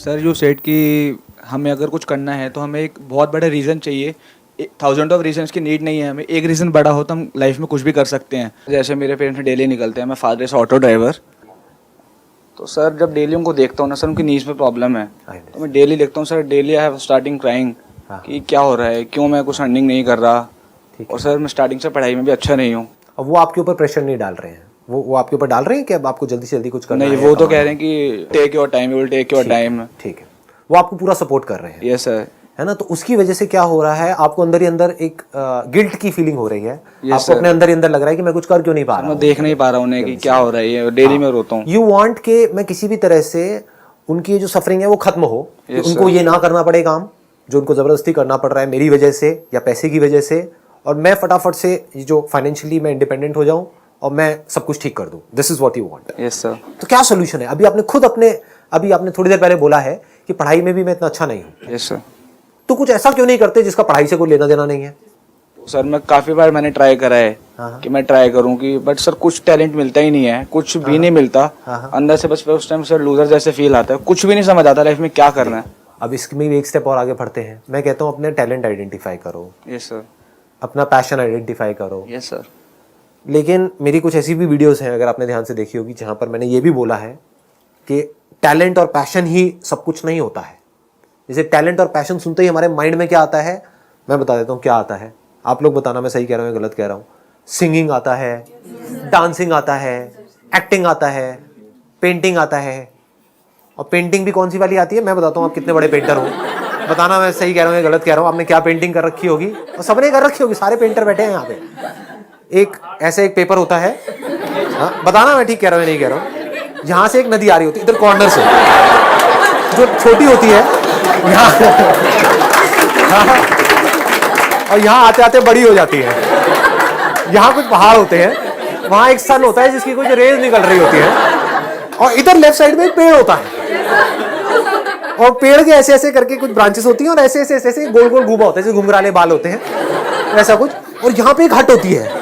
Sir you said कि हमें अगर कुछ करना है तो हमें एक बहुत बड़ा रीज़न चाहिए। थाउजेंड ऑफ रीजंस की नीड नहीं है हमें, एक रीज़न बड़ा हो तो हम लाइफ में कुछ भी कर सकते हैं। जैसे मेरे पेरेंट्स डेली निकलते हैं, मैं फादर से ऑटो ड्राइवर। तो सर जब डेली उनको देखता हूँ ना सर, उनकी नीज में प्रॉब्लम है, तो मैं डेली देखता हूँ sir, daily I have starting crying कि क्या हो रहा है, क्यों मैं कुछ अर्निंग नहीं कर रहा। और सर मैं स्टार्टिंग से पढ़ाई में भी अच्छा नहीं हूँ। अब वो आपके ऊपर प्रेशर नहीं डाल रहे हैं, वो आपके ऊपर डाल रहे हैं कि अब आपको जल्दी से जल्दी कुछ करना है? नहीं, वो तो कह रहे हैं कि take your time, you will take your time. ठीक है, वो आपको पूरा सपोर्ट कर रहे हैं। Yes sir. है ना? तो उसकी वजह से क्या हो रहा है, आपको अंदर ही अंदर एक गिल्ट की फीलिंग हो रही है। आपको अपने अंदर ही अंदर लग रहा है कि मैं कुछ कर क्यों नहीं पा रहा हूं, मैं देख नहीं पा रहा उन्हें कि क्या हो रहा है, डेली में रोता हूँ। यू वांट के मैं किसी भी तरह से उनकी जो सफरिंग है वो खत्म हो, कि उनको ये ना करना पड़े काम जो उनको जबरदस्ती करना पड़ रहा है मेरी वजह से या पैसे की वजह से, और मैं फटाफट से जो फाइनेंशियली मैं इंडिपेंडेंट हो जाऊं और मैं सब कुछ ठीक कर दूं। This is what you want. Yes sir. तो क्या सोल्यूशन है? अभी आपने थोड़ी देर पहले बोला है कि पढ़ाई में भी मैं इतना अच्छा नहीं हूं। Yes sir. तो कुछ ऐसा क्यों नहीं करते जिसका पढ़ाई से कोई लेना देना नहीं है? सर मैं काफ़ी बार मैंने ट्राई करा है कि मैं ट्राई करूं कि, बट सर कुछ टैलेंट मिलता ही नहीं है, कुछ भी नहीं मिलता अंदर से। बस उस टाइम सर लूजर जैसे फील आता है, कुछ भी नहीं समझ आता लाइफ में क्या करना है। अब इसमें भी एक स्टेप और आगे बढ़ते हैं। मैं कहता हूँ अपने टैलेंट आइडेंटिफाई करो। Yes sir. अपना पैशन आइडेंटिफाई करो। Yes sir. लेकिन मेरी कुछ ऐसी भी वीडियोस हैं, अगर आपने ध्यान से देखी होगी, जहाँ पर मैंने ये भी बोला है कि टैलेंट और पैशन ही सब कुछ नहीं होता है। जैसे टैलेंट और पैशन सुनते ही हमारे माइंड में क्या आता है, मैं बता देता हूँ क्या आता है। आप लोग बताना मैं सही कह रहा हूँ या गलत कह रहा हूँ। सिंगिंग आता है, डांसिंग आता है, एक्टिंग आता है, पेंटिंग आता है। और पेंटिंग भी कौन सी वाली आती है मैं बताता हूँ, आप कितने बड़े पेंटर हो। बताना मैं सही कह रहा हूँ या गलत कह रहा हूँ। आपने क्या पेंटिंग कर रखी होगी? और सबने कर रखी होगी, सारे पेंटर बैठे हैं यहाँ पे। एक ऐसे एक पेपर होता है, हाँ बताना मैं ठीक कह रहा हूँ या नहीं कह रहा हूँ। यहाँ से एक नदी आ रही होती है इधर कॉर्नर से, जो छोटी होती है यहाँ, और यहाँ आते आते बड़ी हो जाती है। यहाँ कुछ पहाड़ होते हैं, वहाँ एक सन होता है जिसकी कुछ रेज निकल रही होती है, और इधर लेफ्ट साइड में एक पेड़ होता है, और पेड़ के ऐसे ऐसे करके कुछ ब्रांचेस होती हैं, और ऐसे ऐसे ऐसे गोल गोल घूमा होता है, जैसे घुंघराले बाल होते हैं ऐसा कुछ। और यहाँ पे एक हट होती है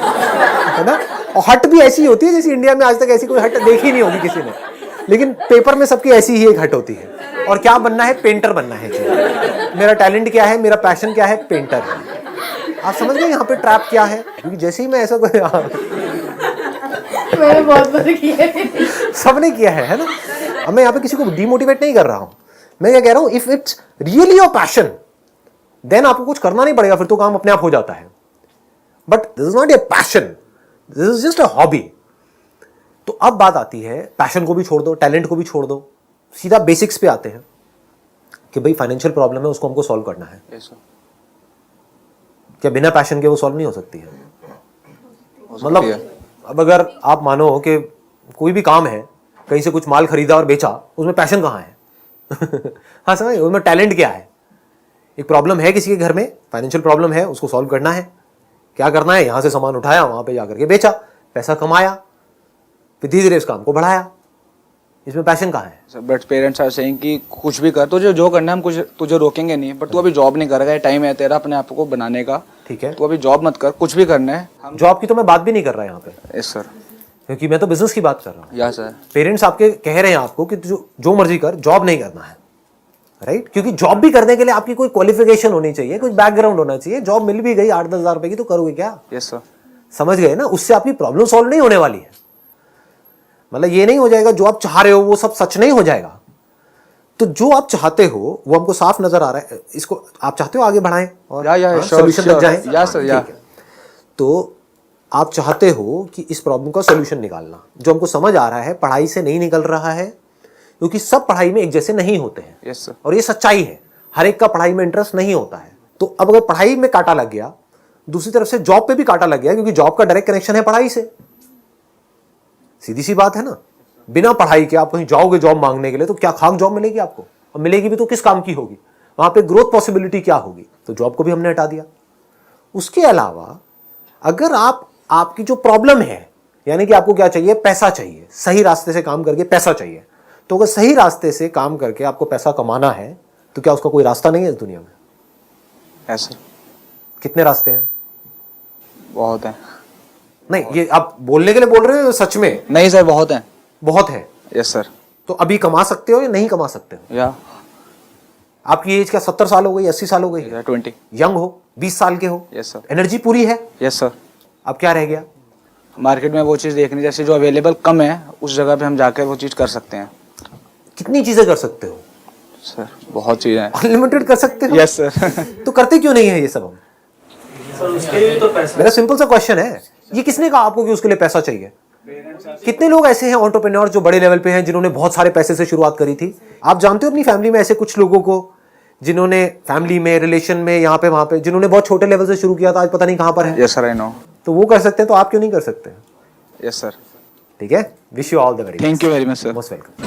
ना, और हट भी ऐसी होती है जैसे इंडिया में आज तक ऐसी कोई हट देखी नहीं होगी किसी ने, लेकिन पेपर में सबकी ऐसी ही एक हट होती है। और क्या बनना है? पेंटर बनना है जी। मेरा टैलेंट क्या है, मेरा पैशन क्या है? पेंटर है। आप समझ गए यहाँ पे ट्रैप क्या है? क्योंकि जैसे ही मैं ऐसा कोई मैंने बहुत बार किया है, सबने किया है ना। अब मैं यहाँ पे किसी को डिमोटिवेट नहीं कर रहा हूँ, मैं क्या कह रहा हूँ, if it's really your passion then आपको कुछ करना नहीं पड़ेगा, फिर तो काम अपने आप हो जाता है। But this is not a passion, this is just a hobby. तो अब बात आती है, पैशन को भी छोड़ दो, टैलेंट को भी छोड़ दो, सीधा बेसिक्स पे आते हैं कि भाई फाइनेंशियल प्रॉब्लम है, उसको हमको सॉल्व करना है। yes, क्या बिना पैशन के वो सॉल्व नहीं हो सकती है? मतलब अब अगर आप मानो कि कोई भी काम है, कहीं से कुछ माल खरीदा और बेचा, उसमें पैशन कहाँ है? हाँ समझ, उसमें टैलेंट क्या है? एक प्रॉब्लम है किसी के घर में, फाइनेंशियल प्रॉब्लम है, उसको सॉल्व करना है। क्या करना है? यहाँ से सामान उठाया, वहां पे जाकर के बेचा, पैसा कमाया, फिर धीरे धीरे इस काम को बढ़ाया। इसमें पैशन कहाँ है? बट पेरेंट्स आर सेइंग कि कुछ भी कर, तुझे जो करना है हम कुछ तुझे रोकेंगे नहीं, बट तू अभी जॉब नहीं कर रहा है, टाइम है तेरा अपने आप को बनाने का। ठीक है, तू अभी जॉब मत कर, कुछ भी करना है। जॉब की तो मैं बात भी नहीं कर रहा यहाँ पे। Yes sir. क्योंकि मैं तो बिजनेस की बात कर रहा हूँ। या सर। पेरेंट्स आपके कह रहे हैं आपको कि जो मर्जी कर, जॉब नहीं करना है, राइट? क्योंकि जॉब भी करने के लिए आपकी कोई क्वालिफिकेशन होनी चाहिए, कुछ बैकग्राउंड होना चाहिए। जॉब मिल भी गई 8-10 हज़ार रुपए की, तो करोगे क्या? Yes sir. समझ गए ना? उससे आपकी प्रॉब्लम सॉल्व नहीं होने वाली है। मतलब ये नहीं हो जाएगा जो आप चाह रहे हो वो सब सच नहीं हो जाएगा। तो जो आप चाहते हो वो हमको साफ नजर आ रहा है। इसको आप चाहते हो आगे बढ़ाएं और सॉल्यूशन तक जाएं? या सर, या। तो आप चाहते हो कि इस प्रॉब्लम का सॉल्यूशन निकालना, जो हमको समझ आ रहा है पढ़ाई से नहीं निकल रहा है, क्योंकि सब पढ़ाई में एक जैसे नहीं होते हैं। Yes sir. और ये सच्चाई है, हर एक का पढ़ाई में इंटरेस्ट नहीं होता है। तो अब अगर पढ़ाई में कांटा लग गया, दूसरी तरफ से जॉब पे भी कांटा लग गया, क्योंकि जॉब का डायरेक्ट कनेक्शन है पढ़ाई से। सीधी सी बात है ना। बिना पढ़ाई के आप कहीं जाओगे जॉब मांगने के लिए, तो क्या खाक जॉब मिलेगी आपको? और मिलेगी भी तो किस काम की होगी? वहां पे ग्रोथ पॉसिबिलिटी क्या होगी? तो जॉब को भी हमने हटा दिया। उसके अलावा अगर आपकी जो प्रॉब्लम है, यानी कि आपको क्या चाहिए? पैसा चाहिए, सही रास्ते से काम करके पैसा चाहिए। तो अगर सही रास्ते से काम करके आपको पैसा कमाना है, तो क्या उसका कोई रास्ता नहीं है इस दुनिया में? Yes sir. कितने रास्ते हैं? बहुत है। नहीं, ये आप बोलने के लिए बोल रहे हो सच में? नहीं सर, बहुत है। बहुत है। Yes sir. तो अभी कमा सकते हो या नहीं कमा सकते हो? या आपकी एज क्या 70 साल हो गई, 80 साल हो गई? 20। यंग हो, 20 साल के हो, यस सर। एनर्जी पूरी है। Yes sir. अब क्या रह गया? मार्केट में वो चीज़ देखनी, जैसे जो अवेलेबल कम है उस जगह पे हम जाकर वो चीज़ कर सकते हैं। कितनी चीजें कर सकते हो? सर बहुत चीज़ें हैं। अनलिमिटेड कर सकते हो? Yes sir. तो करते क्यों नहीं है ये सब हम? मेरा सिंपल सा क्वेश्चन है, ये किसने कहा आपको कि उसके लिए पैसा चाहिए? कितने लोग ऐसे हैं एंटरप्रेन्योर जो बड़े लेवल पे हैं, जिन्होंने बहुत सारे पैसे से शुरुआत करी थी? आप जानते हो अपनी फैमिली में ऐसे कुछ लोगों को जिन्होंने फैमिली में, रिलेशन में, यहाँ पे वहां पे, जिन्होंने बहुत छोटे लेवल से शुरू किया था, आज पता नहीं कहां पर है। Yes sir, I know. तो वो कर सकते हैं, तो आप क्यों नहीं कर सकते? Yes sir. ठीक है, wish you all the very thank you very much sir. Most welcome.